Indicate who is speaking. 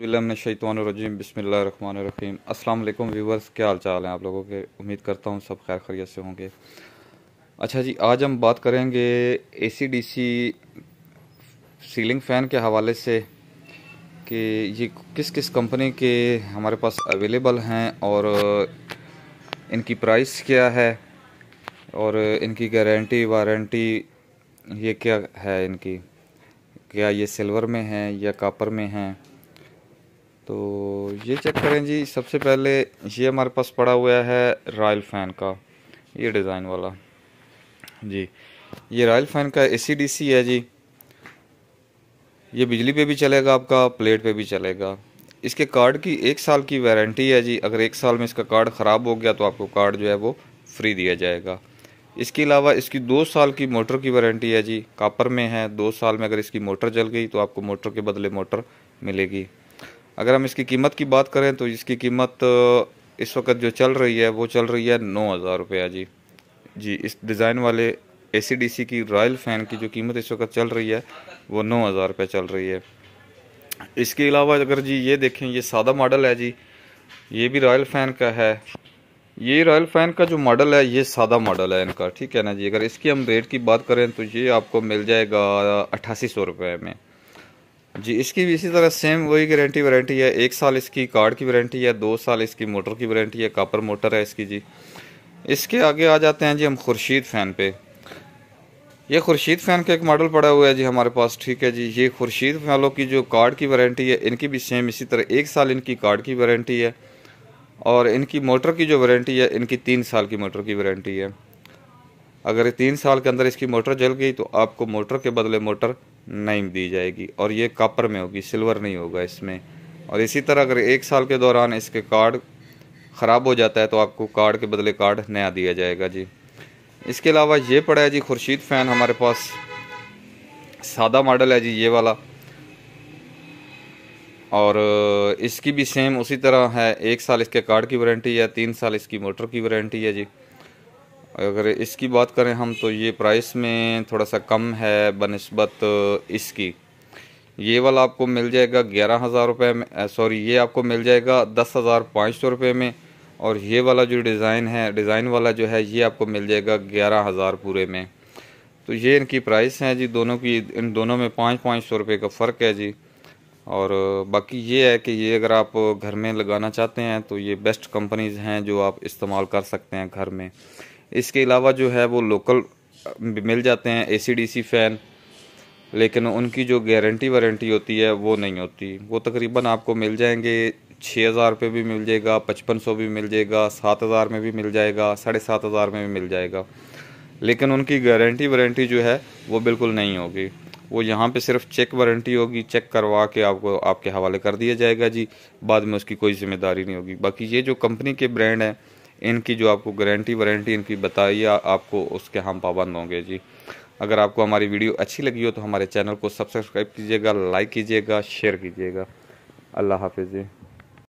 Speaker 1: बिस्मिल्लाहिर्रहमानिर्रहीम बिस्मिल्लाहिर्रहमानिर्रहीम। अस्सलाम वालेकुम व्यूवर्स, क्या हाल चाल हैं आप लोगों के। उम्मीद करता हूँ सब खैर खैरियत से होंगे। अच्छा जी, आज हम बात करेंगे एसी-डीसी सीलिंग फ़ैन के हवाले से कि ये किस किस कंपनी के हमारे पास अवेलेबल हैं और इनकी प्राइस क्या है और इनकी गारंटी वारंटी ये क्या है इनकी, क्या ये सिल्वर में हैं या कॉपर में हैं। तो ये चेक करें जी। सबसे पहले ये हमारे पास पड़ा हुआ है रॉयल फ़ैन का, ये डिज़ाइन वाला जी। ये रॉयल फ़ैन का एसी-डीसी है जी। ये बिजली पे भी चलेगा, आपका प्लेट पे भी चलेगा। इसके कार्ड की 1 साल की वारंटी है जी। अगर 1 साल में इसका कार्ड ख़राब हो गया तो आपको कार्ड जो है वो फ्री दिया जाएगा। इसके अलावा इसकी 2 साल की मोटर की वारंटी है जी। कॉपर में है, 2 साल में अगर इसकी मोटर जल गई तो आपको मोटर के बदले मोटर मिलेगी। अगर हम इसकी कीमत की बात करें तो इसकी कीमत इस वक्त जो चल रही है वो चल रही है 9,000 रुपया जी। जी, इस डिज़ाइन वाले एसी-डीसी की रॉयल फ़ैन की जो कीमत इस वक्त चल रही है वो 9,000 रुपये चल रही है। इसके अलावा अगर जी ये देखें, ये सादा मॉडल है जी, ये भी रॉयल फ़ैन का है। ये रॉयल फ़ैन का जो मॉडल है ये सादा मॉडल है इनका, ठीक है ना जी। अगर इसकी हम रेट की बात करें तो ये आपको मिल जाएगा 8800 रुपये में जी। इसकी भी इसी तरह सेम वही गारंटी वारंटी है। 1 साल इसकी कार्ड की वारंटी है, 2 साल इसकी मोटर की वारंटी है, कॉपर मोटर है इसकी जी। इसके आगे आ जाते हैं जी हम खुर्शीद फ़ैन पे। ये खुर्शीद फ़ैन का एक मॉडल पड़ा हुआ है जी हमारे पास, ठीक है जी। ये खुर्शीद वालों की जो कार्ड की वारंटी है इनकी भी सेम इसी तरह 1 साल इनकी कार्ड की वारंटी है और इनकी मोटर की जो वारंटी है इनकी 3 साल की मोटर की वारंटी है। अगर 3 साल के अंदर इसकी मोटर जल गई तो आपको मोटर के बदले मोटर नहीं दी जाएगी और ये कॉपर में होगी, सिल्वर नहीं होगा इसमें। और इसी तरह अगर 1 साल के दौरान इसके कार्ड ख़राब हो जाता है तो आपको कार्ड के बदले कार्ड नया दिया जाएगा जी। इसके अलावा ये पड़ा है जी खुर्शीद फ़ैन हमारे पास, सादा मॉडल है जी ये वाला। और इसकी भी सेम उसी तरह है, 1 साल इसके कार्ड की वारंटी है, 3 साल इसकी मोटर की वारंटी है जी। अगर इसकी बात करें हम तो ये प्राइस में थोड़ा सा कम है बनिस्बत इसकी। ये वाला आपको मिल जाएगा 11,000 रुपये में, सॉरी ये आपको मिल जाएगा 10,500 रुपये में। और ये वाला जो डिज़ाइन है, डिज़ाइन वाला जो है ये आपको मिल जाएगा 11,000 पूरे में। तो ये इनकी प्राइस हैं जी दोनों की। इन दोनों में 500 रुपये का फ़र्क है जी। और बाकी ये है कि ये अगर आप घर में लगाना चाहते हैं तो ये बेस्ट कंपनीज़ हैं जो आप इस्तेमाल कर सकते हैं घर में। इसके अलावा जो है वो लोकल मिल जाते हैं एसी-डीसी फ़ैन, लेकिन उनकी जो गारंटी वारंटी होती है वो नहीं होती। वो तकरीबन आपको मिल जाएंगे 6,000 रुपये भी मिल जाएगा, 5500 भी मिल जाएगा, 7,000 में भी मिल जाएगा, 7,500 में भी मिल जाएगा। लेकिन उनकी गारंटी वारंटी जो है वो बिल्कुल नहीं होगी। वो यहाँ पे सिर्फ चेक वारंटी होगी, चेक करवा के आपको आपके हवाले कर दिया जाएगा जी। बाद में उसकी कोई ज़िम्मेदारी नहीं होगी। बाकी ये जो कंपनी के ब्रांड हैं इनकी जो आपको गारंटी वारंटी इनकी बताइए आपको, उसके हम पाबंद होंगे जी। अगर आपको हमारी वीडियो अच्छी लगी हो तो हमारे चैनल को सब्सक्राइब कीजिएगा, लाइक कीजिएगा, शेयर कीजिएगा। अल्लाह हाफिज़ जी।